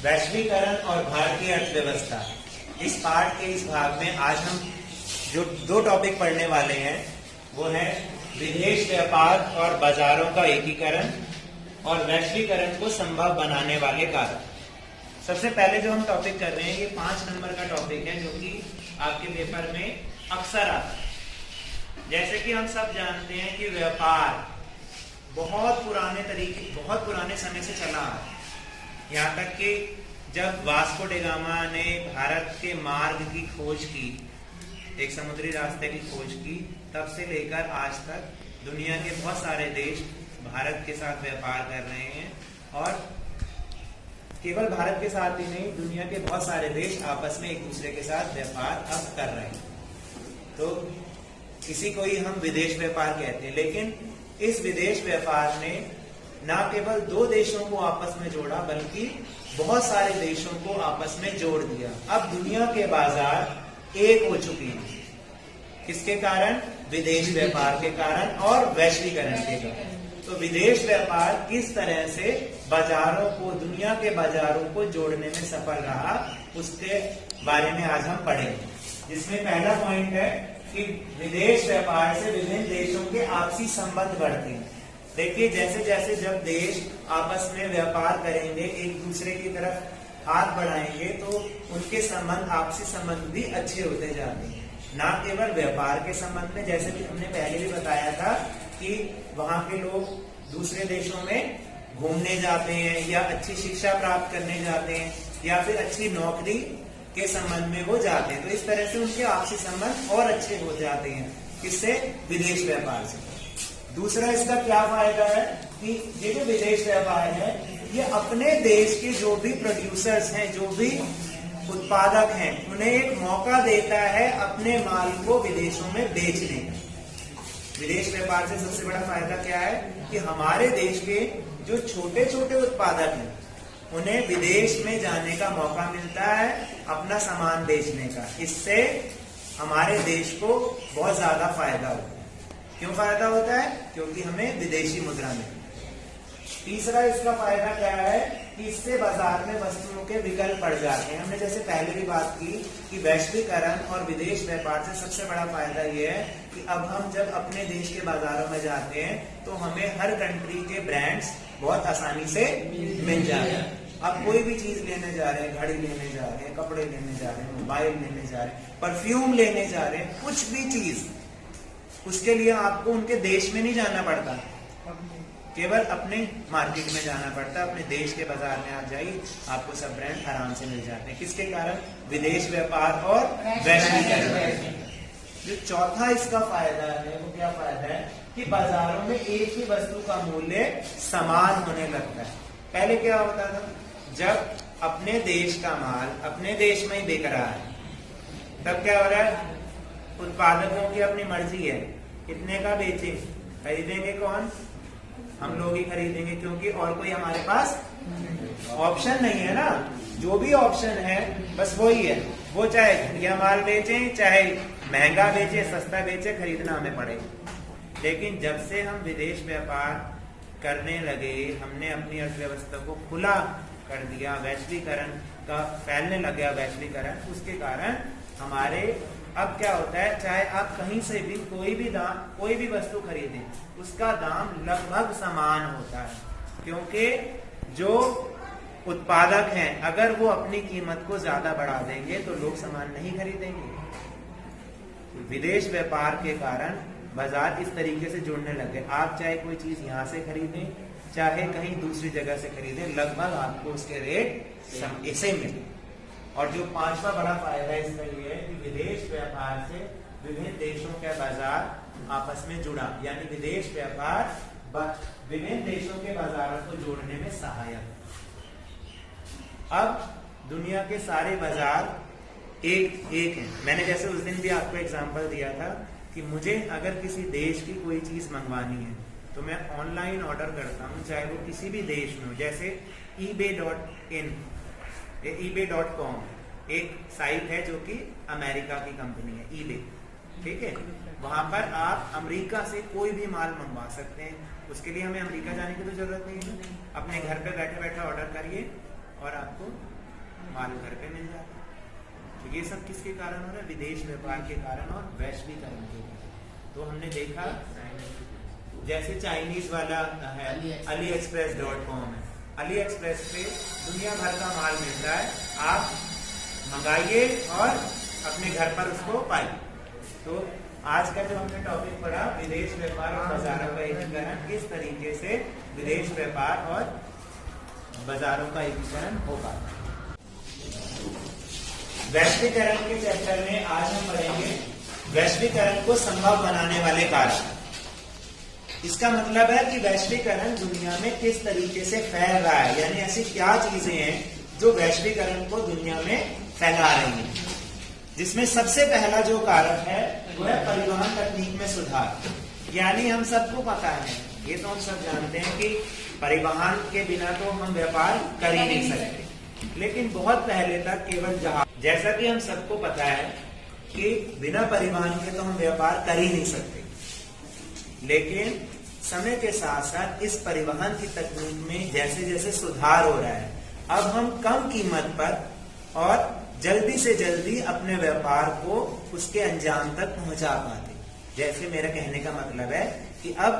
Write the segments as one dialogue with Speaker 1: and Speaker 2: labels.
Speaker 1: वैश्वीकरण और भारतीय अर्थव्यवस्था, इस पाठ के इस भाग में आज हम जो दो टॉपिक पढ़ने वाले हैं वो है विदेश व्यापार और बाजारों का एकीकरण और वैश्वीकरण को संभव बनाने वाले कारक। सबसे पहले जो हम टॉपिक कर रहे हैं ये 5 नंबर का टॉपिक है जो कि आपके पेपर में अक्सर आता है। जैसे कि हम सब जानते हैं कि व्यापार बहुत पुराने समय से चला आ रहा है। यहाँ तक कि जब वास्को डे गामा ने भारत के मार्ग की खोज की, एक समुद्री रास्ते की खोज की, तब से लेकर आज तक दुनिया के बहुत सारे देश भारत के साथ व्यापार कर रहे हैं और केवल भारत के साथ ही नहीं, दुनिया के बहुत सारे देश आपस में एक दूसरे के साथ व्यापार अब कर रहे हैं। तो इसी को ही हम विदेश व्यापार कहते हैं। लेकिन इस विदेश व्यापार ने न केवल 2 देशों को आपस में जोड़ा बल्कि बहुत सारे देशों को आपस में जोड़ दिया। अब दुनिया के बाजार एक हो चुके हैं। किसके कारण? विदेश व्यापार के कारण और वैश्वीकरण के कारण। तो विदेश व्यापार किस तरह से बाजारों को, दुनिया के बाजारों को जोड़ने में सफल रहा, उसके बारे में आज हम पढ़ेंगे। जिसमें पहला पॉइंट है कि विदेश व्यापार से विभिन्न देशों के आपसी संबंध बढ़ते हैं। देखिए, जैसे जैसे जब देश आपस में व्यापार करेंगे, एक दूसरे की तरफ हाथ बढ़ाएंगे, तो उनके संबंध, आपसी संबंध भी अच्छे होते जाते हैं। न केवल व्यापार के संबंध में, जैसे कि हमने पहले भी बताया था कि वहां के लोग दूसरे देशों में घूमने जाते हैं या अच्छी शिक्षा प्राप्त करने जाते हैं या फिर अच्छी नौकरी के संबंध में वो जाते हैं। तो इस तरह से उनके आपसी संबंध और अच्छे हो जाते हैं। किससे? विदेश व्यापार से। दूसरा इसका क्या फायदा है कि ये जो विदेश व्यापार है ये अपने देश के जो भी प्रोड्यूसर्स हैं, जो भी उत्पादक हैं, उन्हें एक मौका देता है अपने माल को विदेशों में बेचने का। विदेश व्यापार से सबसे बड़ा फायदा क्या है कि हमारे देश के जो छोटे छोटे उत्पादक हैं उन्हें विदेश में जाने का मौका मिलता है अपना सामान बेचने का। इससे हमारे देश को बहुत ज्यादा फायदा होता है। क्यों फायदा होता है? क्योंकि हमें विदेशी मुद्रा मिलती है। तीसरा इसका फायदा क्या है कि इससे बाजार में वस्तुओं के विकल्प बढ़ जाते हैं। हमने जैसे पहले भी बात की कि वैश्वीकरण और विदेश व्यापार से सबसे बड़ा फायदा ये है कि अब हम जब अपने देश के बाजारों में जाते हैं तो हमें हर कंट्री के ब्रांड्स बहुत आसानी से मिल जाते हैं। अब कोई भी चीज लेने जा रहे हैं, घड़ी लेने जा रहे हैं, कपड़े लेने जा रहे हैं, मोबाइल लेने जा रहे हैं, परफ्यूम लेने जा रहे हैं, कुछ भी चीज, उसके लिए आपको उनके देश में नहीं जाना पड़ता, केवल अपने मार्केट में जाना पड़ता है। अपने देश के बाजार में आप जाइए, आपको सब ब्रांड आराम से मिल जाते हैं। किसके कारण? विदेश व्यापार और वैश्वीकरण। जो चौथा इसका फायदा है वो क्या फायदा है कि बाजारों में एक ही वस्तु का मूल्य समान होने लगता है। पहले क्या होता था? जब अपने देश का माल अपने देश में ही बिक रहा है, तब क्या हो रहा है? उत्पादकों की अपनी मर्जी है, कितने का बेचे, खरीदेंगे कौन? हम लोग ही खरीदेंगे, क्योंकि और कोई हमारे पास ऑप्शन नहीं है ना। जो भी ऑप्शन है बस वही है, वो चाहे घटिया माल बेचे, चाहे महंगा बेचे, सस्ता बेचे, खरीदना हमें पड़ेगा। लेकिन जब से हम विदेश व्यापार करने लगे, हमने अपनी अर्थव्यवस्था को खुला कर दिया, वैश्वीकरण का फैलने लग गया वैश्वीकरण, उसके कारण हमारे अब क्या होता है, चाहे आप कहीं से भी कोई भी वस्तु खरीदें, उसका दाम लगभग समान होता है। क्योंकि जो उत्पादक हैं अगर वो अपनी कीमत को ज्यादा बढ़ा देंगे तो लोग सामान नहीं खरीदेंगे। विदेश व्यापार के कारण बाजार इस तरीके से जुड़ने लगे। आप चाहे कोई चीज यहाँ से खरीदें, चाहे कहीं दूसरी जगह से खरीदें, लगभग आपको उसके रेट ऐसे मिले। और जो 5वां बड़ा फायदा इसका ये है कि विदेश व्यापार से विभिन्न देशों का बाजार आपस में जुड़ा, यानी विदेश व्यापार विभिन्न देशों के बाजारों को जोड़ने में सहायक। अब दुनिया के सारे बाजार एक है। मैंने जैसे उस दिन भी आपको एग्जांपल दिया था कि मुझे अगर किसी देश की कोई चीज मंगवानी है तो मैं ऑनलाइन ऑर्डर करता हूँ, चाहे वो किसी भी देश में हो। जैसे ebay.in, ebay.com एक साइट है जो कि अमेरिका की कंपनी है, eBay, ठीक है। वहां पर आप अमेरिका से कोई भी माल मंगवा सकते हैं। उसके लिए हमें अमेरिका जाने की तो जरूरत नहीं है, अपने घर पे बैठे बैठे ऑर्डर करिए और आपको माल घर पे मिल जाता है। तो ये सब किसके कारण हो रहा है? विदेश व्यापार के कारण और वैश्वीकरण के कारण। तो हमने देखा जैसे चाइनीज वाला है AliExpress.com है, AliExpress पे दुनिया भर का माल मिलता है, आप मंगाइए और अपने घर पर उसको पाइए। तो आज का जो हमने टॉपिक पढ़ा विदेश व्यापार और बाजारों का एकीकरण, किस तरीके से विदेश व्यापार और बाजारों का एकीकरण होगा। वैश्वीकरण के चैप्टर में आज हम पढ़ेंगे वैश्वीकरण को संभव बनाने वाले कारक। इसका मतलब है कि वैश्वीकरण दुनिया में किस तरीके से फैल रहा है, यानी ऐसी क्या चीजें हैं जो वैश्वीकरण को दुनिया में फैला रही हैं। जिसमें सबसे पहला जो कारक है वो है परिवहन तकनीक में सुधार। यानी हम सबको पता है, ये तो हम सब जानते हैं कि परिवहन के बिना तो हम व्यापार कर ही नहीं सकते, लेकिन बहुत पहले तक केवल जहाज। जैसा कि हम सबको पता है कि बिना परिवहन के तो हम व्यापार कर ही नहीं सकते, लेकिन समय के साथ साथ इस परिवहन की तकनीक में जैसे जैसे सुधार हो रहा है, अब हम कम कीमत पर और जल्दी से जल्दी अपने व्यापार को उसके अंजाम तक पहुंचा पाते। जैसे मेरा कहने का मतलब है कि अब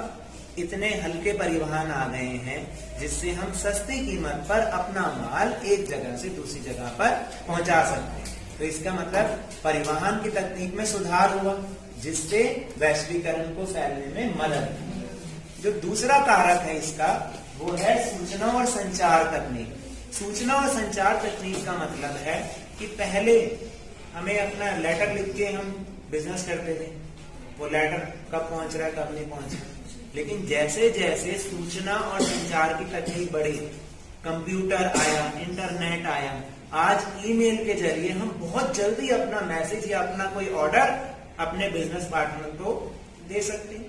Speaker 1: इतने हल्के परिवहन आ गए हैं जिससे हम सस्ती कीमत पर अपना माल एक जगह से दूसरी जगह पर पहुंचा सकते हैं। तो इसका मतलब परिवहन की तकनीक में सुधार हुआ, जिससे वैश्वीकरण को फैलने में मदद मिली। जो दूसरा कारक है इसका वो है सूचना और संचार तकनीक। सूचना और संचार तकनीक का मतलब है कि पहले हमें अपना लेटर लिख के हम बिजनेस करते थे, वो लेटर कब पहुंच रहा है कब नहीं पहुंच रहा। लेकिन जैसे जैसे सूचना और संचार की तकनीक बढ़ी, कंप्यूटर आया, इंटरनेट आया, आज ईमेल के जरिए हम बहुत जल्दी अपना मैसेज या अपना कोई ऑर्डर अपने बिजनेस पार्टनर को दे सकते हैं।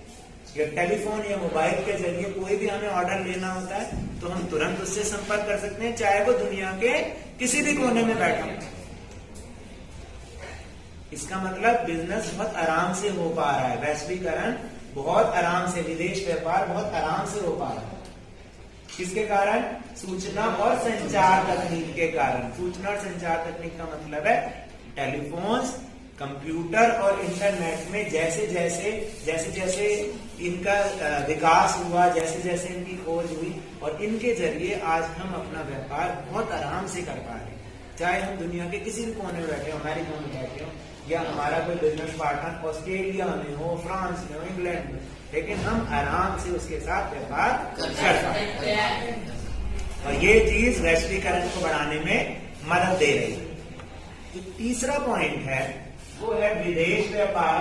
Speaker 1: या टेलीफोन या मोबाइल के जरिए कोई भी हमें ऑर्डर लेना होता है तो हम तुरंत उससे संपर्क कर सकते हैं, चाहे वो दुनिया के किसी भी कोने में बैठा हो। इसका मतलब बिजनेस बहुत आराम से हो पा रहा है, वैश्वीकरण बहुत आराम से, विदेश व्यापार बहुत आराम से हो पा रहा है। किसके कारण? सूचना और संचार तकनीक के कारण। सूचना और संचार तकनीक का मतलब है टेलीफोन्स, कंप्यूटर और इंटरनेट में जैसे जैसे इनका विकास हुआ, जैसे जैसे इनकी खोज हुई और इनके जरिए आज हम अपना व्यापार बहुत आराम से कर पा रहे हैं। चाहे हम दुनिया के किसी भी कोने में बैठे हो, अमेरिका में बैठे हो, या हमारा कोई बिजनेस पार्टनर ऑस्ट्रेलिया में हो, फ्रांस में हो, इंग्लैंड में, लेकिन हम आराम से उसके साथ व्यापार कर सकते हैं। और ये चीज वैश्वीकरण को बढ़ाने में मदद दे रही है। जो तीसरा पॉइंट है वो है विदेश व्यापार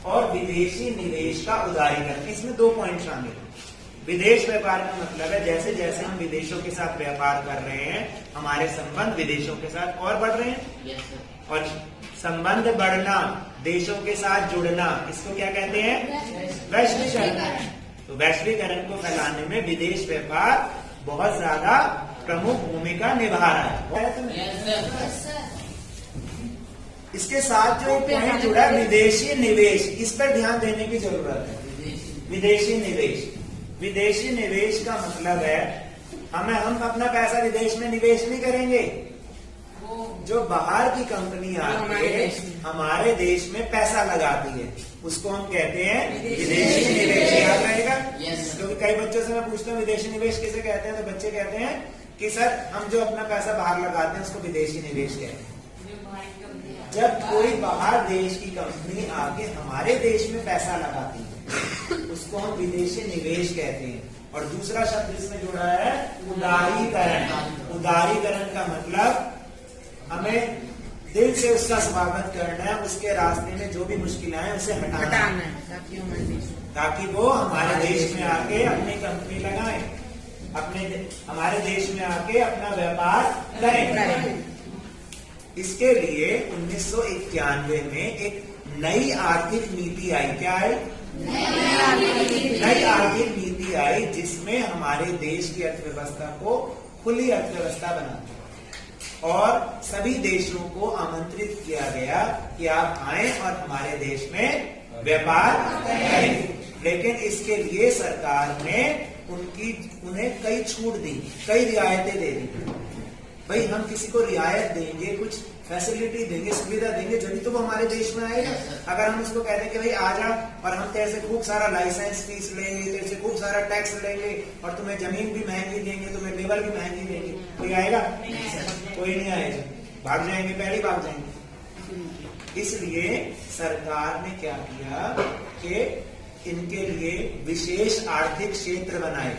Speaker 1: और विदेशी निवेश का उदारीकरण। इसमें दो पॉइंट शामिल हैं। विदेश व्यापार का मतलब है जैसे जैसे हम विदेशों के साथ व्यापार कर रहे हैं, हमारे संबंध विदेशों के साथ और बढ़ रहे हैं। और संबंध बढ़ना, देशों के साथ जुड़ना, इसको क्या कहते हैं? वैश्वीकरण। तो वैश्वीकरण को फैलाने में विदेश व्यापार बहुत ज्यादा प्रमुख भूमिका निभा रहा है। इसके साथ जो पॉइंट जुड़ा है विदेशी निवेश, इस पर ध्यान देने की जरूरत है। विदेशी निवेश, विदेशी निवेश का मतलब है हम अपना पैसा विदेश में निवेश नहीं करेंगे। जो बाहर की कंपनी आके हमारे देश में पैसा लगाती है उसको हम कहते हैं विदेशी निवेश। याद रहेगा, क्योंकि कई बच्चों से मैं पूछता हूँ विदेशी निवेश किसे कहते हैं, तो बच्चे कहते हैं कि सर हम जो अपना पैसा बाहर लगाते हैं उसको विदेशी निवेश कहते हैं। जब कोई बाहर देश की कंपनी आके हमारे देश में पैसा लगाती है उसको हम विदेशी निवेश कहते हैं। और दूसरा शब्द इसमें जुड़ा है उदारीकरण। उदारीकरण का मतलब हमें दिल से उसका स्वागत करना है, उसके रास्ते में जो भी मुश्किलें आए उसे हटाना है, ताकि वो हमारे देश में आके अपनी कंपनी लगाए, हमारे देश में आके अपना व्यापार करें। इसके लिए 1991 में एक नई आर्थिक नीति आई। क्या आई? नई आर्थिक नीति आई जिसमें हमारे देश की अर्थव्यवस्था को खुली अर्थव्यवस्था बनाती है और सभी देशों को आमंत्रित किया गया कि आप आए और हमारे देश में व्यापार करें। लेकिन इसके लिए सरकार ने उन्हें कई छूट दी, कई रियायतें दे दी। भाई हम किसी को रियायत देंगे, कुछ फैसिलिटी देंगे, सुविधा देंगे, जब तो वो हमारे देश में आएगा। अगर हम उसको कहते हैं कि भाई आ जा और हम तेरे से खूब सारा लाइसेंस फीस लेंगे, तेरे से खूब सारा टैक्स लेंगे और तुम्हें जमीन भी महंगी देंगे, तुम्हें लेबर भी महंगी देंगे, कोई आएगा? कोई नहीं आएगा, भाग जाएंगे, पहले भाग जाएंगे। इसलिए सरकार ने क्या किया कि इनके लिए विशेष आर्थिक क्षेत्र बनाए,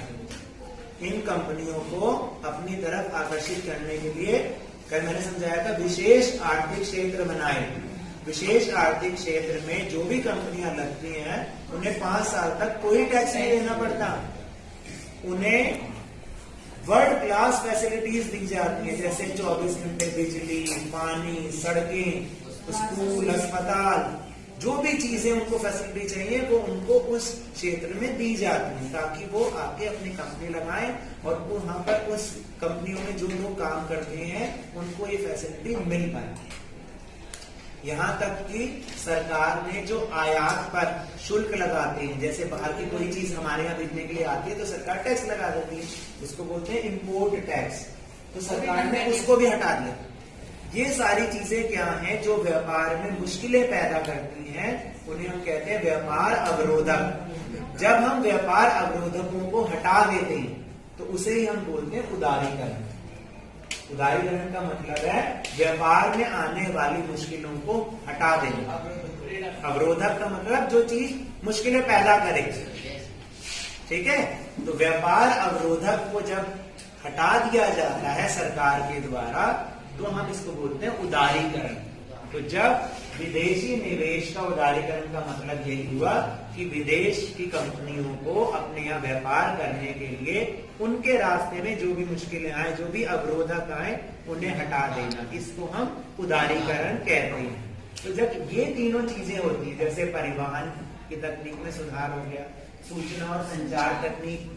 Speaker 1: इन कंपनियों को अपनी तरफ आकर्षित करने के लिए। कल मैंने समझाया था, विशेष आर्थिक क्षेत्र बनाए। विशेष आर्थिक क्षेत्र में जो भी कंपनियां लगती हैं उन्हें 5 साल तक कोई टैक्स नहीं देना पड़ता। उन्हें वर्ल्ड क्लास फैसिलिटीज दी जाती है, जैसे 24 घंटे बिजली, पानी, सड़कें, स्कूल, अस्पताल, जो भी चीजें उनको फैसिलिटी चाहिए वो उनको उस क्षेत्र में दी जाती है, ताकि वो आके अपनी कंपनी लगाएं और वहां पर उस कंपनियों में जो लोग काम करते हैं उनको ये फैसिलिटी मिल पाए। यहाँ तक कि सरकार ने जो आयात पर शुल्क लगाते हैं, जैसे बाहर की कोई चीज हमारे यहाँ बिकने के लिए आती है तो सरकार टैक्स लगा देती है, उसको बोलते हैं इम्पोर्ट टैक्स, तो सरकार ने उसको भी हटा दिया। ये सारी चीजें क्या हैं जो व्यापार में मुश्किलें पैदा करती हैं, उन्हें हम कहते हैं व्यापार अवरोधक। जब हम व्यापार अवरोधकों को हटा देते हैं तो उसे ही हम बोलते हैं उदारीकरण। उदारीकरण का मतलब है व्यापार में आने वाली मुश्किलों को हटा देना। अवरोधक का मतलब जो चीज मुश्किलें पैदा करे, ठीक है। तो व्यापार अवरोधक को जब हटा दिया जाता है सरकार के द्वारा तो हम इसको बोलते हैं उदारीकरण। तो जब विदेशी निवेश का उदारीकरण का मतलब यही हुआ कि विदेश की कंपनियों को अपने यहाँ व्यापार करने के लिए उनके रास्ते में जो भी मुश्किलें आए, जो भी अवरोधक आए, उन्हें हटा देना, इसको हम उदारीकरण कहते हैं। तो जब ये तीनों चीजें होती है, जैसे परिवहन की तकनीक में सुधार हो गया, सूचना और संचार तकनीक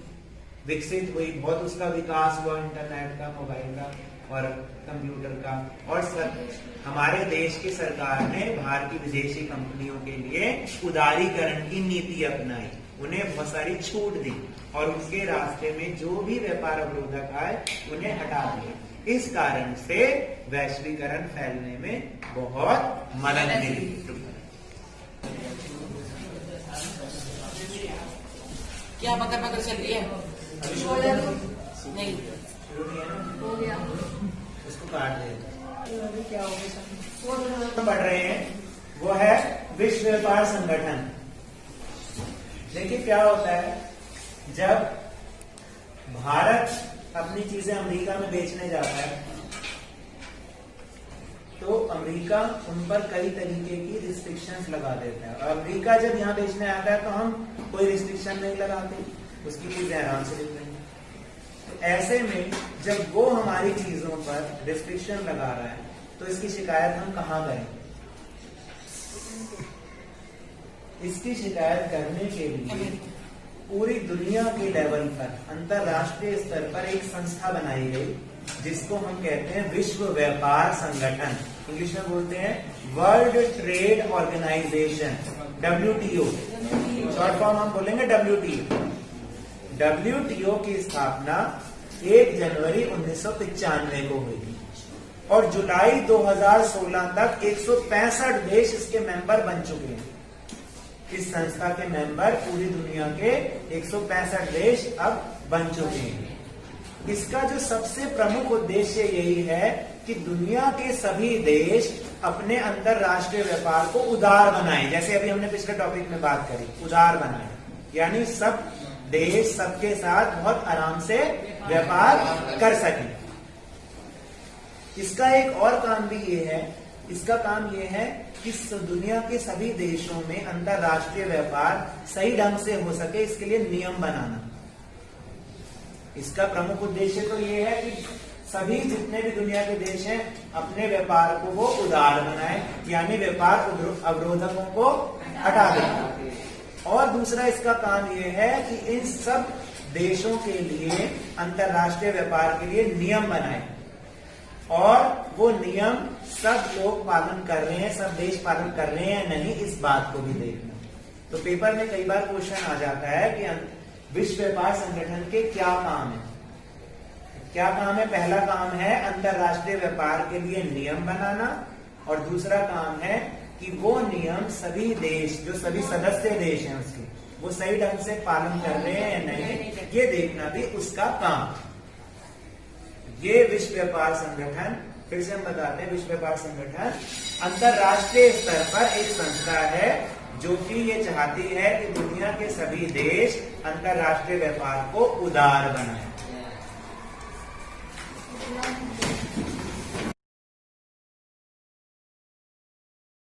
Speaker 1: विकसित हुई, बहुत उसका विकास हुआ, इंटरनेट का, मोबाइल का और कंप्यूटर का, और हमारे देश की सरकार ने बाहर की विदेशी कंपनियों के लिए उदारीकरण की नीति अपनाई, उन्हें बहुत सारी छूट दी और उसके रास्ते में जो भी व्यापार अवरोधक आए उन्हें हटा दिया। इस कारण से वैश्वीकरण फैलने में बहुत मदद मिली।
Speaker 2: क्या पकड़ चल रही है? नहीं
Speaker 3: हो गया,
Speaker 1: उसको काट दे।
Speaker 3: क्या हो गया?
Speaker 1: पढ़ रहे हैं वो है विश्व व्यापार संगठन। देखिए क्या होता है, जब भारत अपनी चीजें अमेरिका में बेचने जाता है तो अमेरिका उन पर कई तरीके की रिस्ट्रिक्शंस लगा देता है, और अमेरिका जब यहाँ बेचने आता है तो हम कोई रिस्ट्रिक्शन नहीं लगाते, उसकी चीजें आराम से बिक रही हैं। तो ऐसे में जब वो हमारी चीजों पर रिस्ट्रिक्शन लगा रहा है तो इसकी शिकायत हम कहाँ करें? इसकी शिकायत करने के लिए पूरी दुनिया के लेवल पर, अंतरराष्ट्रीय स्तर पर एक संस्था बनाई गई जिसको हम कहते हैं विश्व व्यापार संगठन। इंग्लिश में बोलते हैं world trade organisation, WTO। Short form हम बोलेंगे WTO। WTO की स्थापना 1 जनवरी 1995 को हुई और जुलाई 2016 तक 165 देश इसके मेंबर बन चुके हैं। इस संस्था के मेंबर पूरी दुनिया के 165 देश अब बन चुके हैं। इसका जो सबसे प्रमुख उद्देश्य यही है कि दुनिया के सभी देश अपने अंतरराष्ट्रीय व्यापार को उदार बनाएं। जैसे अभी हमने पिछले टॉपिक में बात करी, उदार बनाएं, यानी सब देश सबके साथ बहुत आराम से व्यापार कर सकें। इसका एक और काम भी ये है, इसका काम ये है कि दुनिया के सभी देशों में अंतरराष्ट्रीय व्यापार सही ढंग से हो सके, इसके लिए नियम बनाना। इसका प्रमुख उद्देश्य तो ये है कि सभी जितने भी दुनिया के देश हैं अपने व्यापार को वो उदार बनाए, यानी व्यापार अवरोधकों को हटा दें। और दूसरा इसका काम ये है कि इन सब देशों के लिए अंतरराष्ट्रीय व्यापार के लिए नियम बनाए, और वो नियम सब लोग पालन कर रहे हैं, सब देश पालन कर रहे हैं नहीं, इस बात को भी देखना। तो पेपर में कई बार क्वेश्चन आ जाता है कि विश्व व्यापार संगठन के क्या काम है। क्या काम है? पहला काम है अंतरराष्ट्रीय व्यापार के लिए नियम बनाना, और दूसरा काम है कि वो नियम सभी देश, जो सभी सदस्य देश हैं उसके, वो सही ढंग से पालन कर रहे हैं या नहीं, ये देखना भी उसका काम। ये विश्व व्यापार संगठन, फिर से हम बताते हैं, विश्व व्यापार संगठन अंतरराष्ट्रीय स्तर पर एक संस्था है जो कि ये चाहती है कि दुनिया के सभी देश अंतरराष्ट्रीय व्यापार को उदार बनाएं।